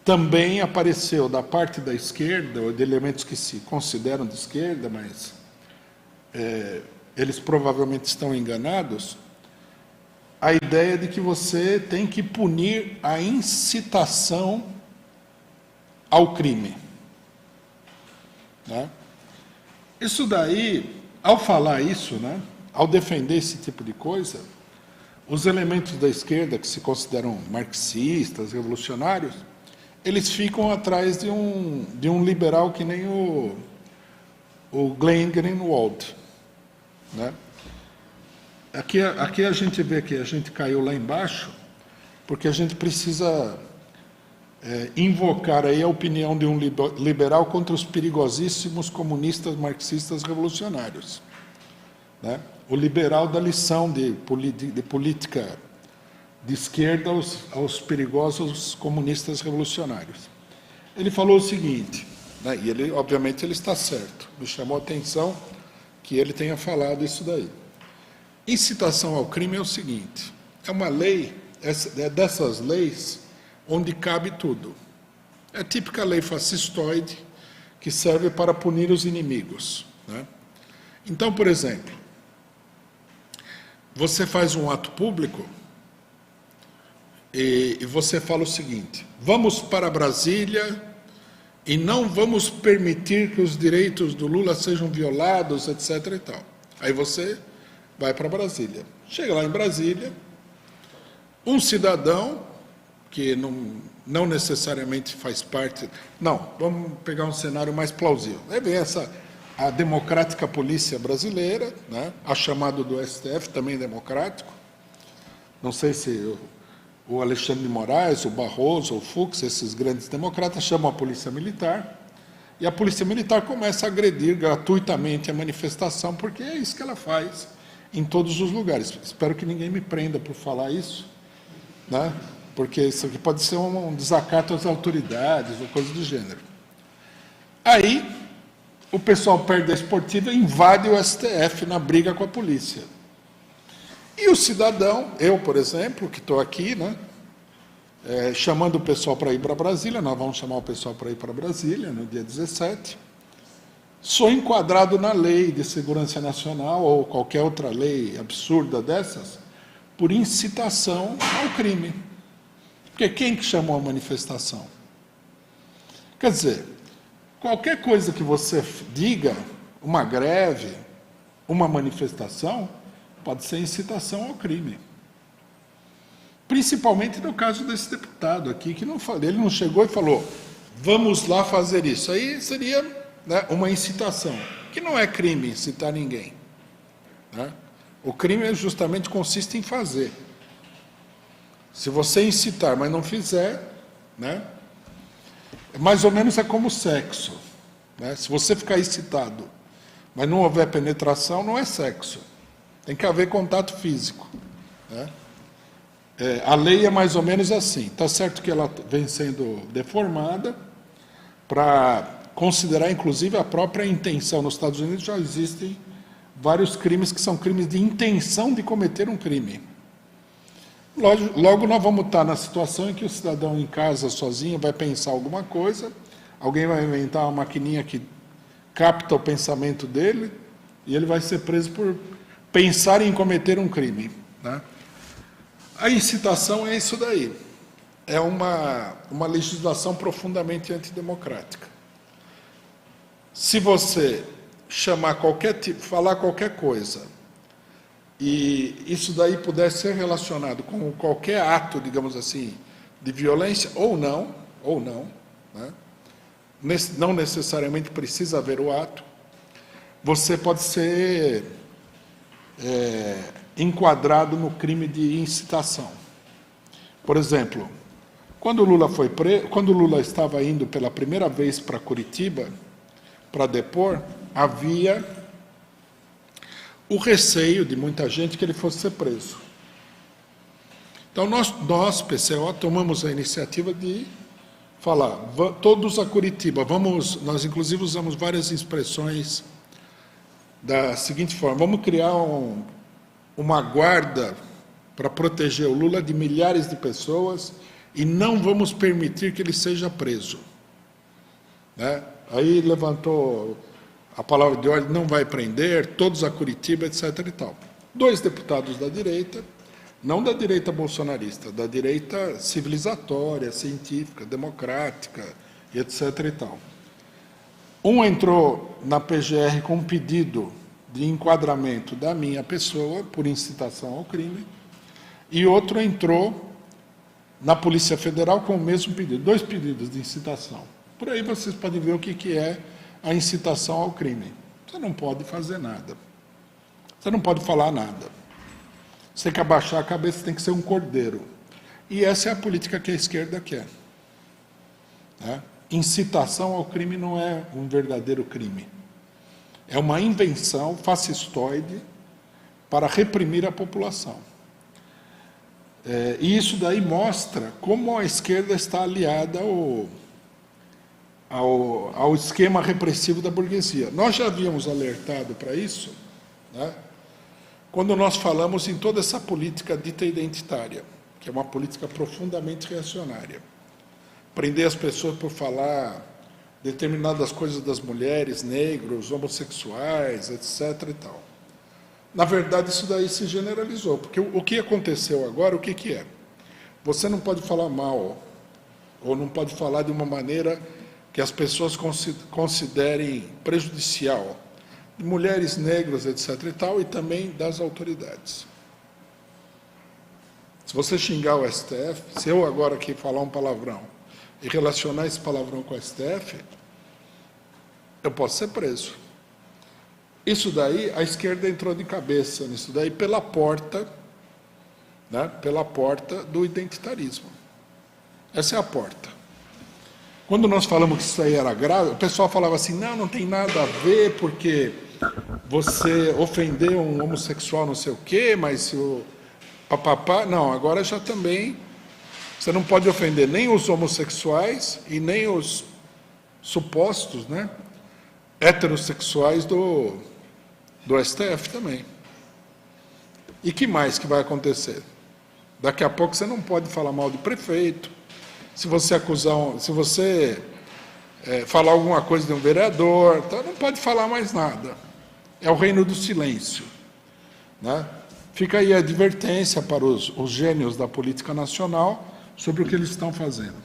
também apareceu da parte da esquerda, ou de elementos que se consideram de esquerda, mas eles provavelmente estão enganados, a ideia de que você tem que punir a incitação ao crime. Né? Isso daí, ao falar isso, né, ao defender esse tipo de coisa, os elementos da esquerda, que se consideram marxistas, revolucionários, eles ficam atrás de um liberal que nem o Glenn Greenwald. Né? Aqui a gente vê que a gente caiu lá embaixo, porque a gente precisa invocar aí a opinião de um liberal contra os perigosíssimos comunistas marxistas revolucionários. Né? O liberal da lição de política de esquerda aos perigosos comunistas revolucionários. Ele falou o seguinte, né, e ele, obviamente, ele está certo, me chamou a atenção que ele tenha falado isso daí. Incitação ao crime é o seguinte, é uma lei, é dessas leis onde cabe tudo. É a típica lei fascistoide que serve para punir os inimigos. Né? Então, por exemplo, você faz um ato público e você fala o seguinte, vamos para Brasília e não vamos permitir que os direitos do Lula sejam violados, etc. e tal. Aí você vai para Brasília. Chega lá em Brasília, um cidadão que não necessariamente faz parte... Não, vamos pegar um cenário mais plausível. Aí vem a democrática polícia brasileira, né, a chamada do STF, também democrático. Não sei se o Alexandre de Moraes, o Barroso, o Fux, esses grandes democratas, chamam a polícia militar, e a polícia militar começa a agredir gratuitamente a manifestação, porque é isso que ela faz em todos os lugares. Espero que ninguém me prenda por falar isso, né? Porque isso aqui pode ser um desacato às autoridades, ou coisa do gênero. Aí, o pessoal perde a esportiva e invade o STF na briga com a polícia. E o cidadão, eu, por exemplo, que estou aqui, né, chamando o pessoal para ir para Brasília, nós vamos chamar o pessoal para ir para Brasília no dia 17, sou enquadrado na lei de segurança nacional ou qualquer outra lei absurda dessas, por incitação ao crime. Porque quem que chamou a manifestação? Quer dizer, qualquer coisa que você diga, uma greve, uma manifestação, pode ser incitação ao crime. Principalmente no caso desse deputado aqui, que ele não chegou e falou, vamos lá fazer isso. Aí seria, né, uma incitação, que não é crime incitar ninguém. Né? O crime justamente consiste em fazer. Se você incitar, mas não fizer, né, mais ou menos é como sexo. Né? Se você ficar excitado, mas não houver penetração, não é sexo. Tem que haver contato físico. Né? A lei é mais ou menos assim. Está certo que ela vem sendo deformada para considerar, inclusive, a própria intenção. Nos Estados Unidos já existem vários crimes que são crimes de intenção de cometer um crime. Logo nós vamos estar na situação em que o cidadão em casa, sozinho, vai pensar alguma coisa, alguém vai inventar uma maquininha que capta o pensamento dele, e ele vai ser preso por pensar em cometer um crime. Né? A incitação é isso daí. É uma legislação profundamente antidemocrática. Se você chamar falar qualquer coisa, e isso daí pudesse ser relacionado com qualquer ato, digamos assim, de violência, ou não, né? Não necessariamente precisa haver o ato, você pode ser enquadrado no crime de incitação. Por exemplo, quando o Lula estava indo pela primeira vez para Curitiba, para depor, havia o receio de muita gente que ele fosse ser preso. Então, nós PCO, tomamos a iniciativa de falar, todos a Curitiba, nós inclusive usamos várias expressões da seguinte forma, vamos criar uma guarda para proteger o Lula de milhares de pessoas e não vamos permitir que ele seja preso. Né? Aí levantou a palavra de ordem, não vai prender, todos a Curitiba, etc. e tal. 2 deputados da direita, não da direita bolsonarista, da direita civilizatória, científica, democrática, e etc. e tal. Um entrou na PGR com um pedido de enquadramento da minha pessoa por incitação ao crime, e outro entrou na Polícia Federal com o mesmo pedido, 2 pedidos de incitação. Por aí vocês podem ver o que é a incitação ao crime. Você não pode fazer nada. Você não pode falar nada. Você tem que abaixar a cabeça, tem que ser um cordeiro. E essa é a política que a esquerda quer. Né? Incitação ao crime não é um verdadeiro crime. É uma invenção fascistoide para reprimir a população. E isso daí mostra como a esquerda está aliada ao esquema repressivo da burguesia. Nós já havíamos alertado para isso, né, quando nós falamos em toda essa política dita identitária, que é uma política profundamente reacionária. Prender as pessoas por falar determinadas coisas das mulheres, negros, homossexuais, etc. e tal. Na verdade, isso daí se generalizou, porque o que aconteceu agora, o que é? Você não pode falar mal, ou não pode falar de uma maneira que as pessoas considerem prejudicial, de mulheres, negros, etc. e tal, e também das autoridades. Se você xingar o STF, se eu agora aqui falar um palavrão e relacionar esse palavrão com o STF, eu posso ser preso. Isso daí, a esquerda entrou de cabeça nisso daí pela porta, né, pela porta do identitarismo. Essa é a porta. Quando nós falamos que isso aí era grave, o pessoal falava assim, não, não tem nada a ver, porque você ofendeu um homossexual não sei o quê, mas se o papapá... Não, agora já também... Você não pode ofender nem os homossexuais e nem os supostos, né, heterossexuais do STF também. E que mais que vai acontecer? Daqui a pouco você não pode falar mal de prefeito, se você acusar, se você falar alguma coisa de um vereador, então não pode falar mais nada. É o reino do silêncio. Né? Fica aí a advertência para os gênios da política nacional sobre o que eles estão fazendo.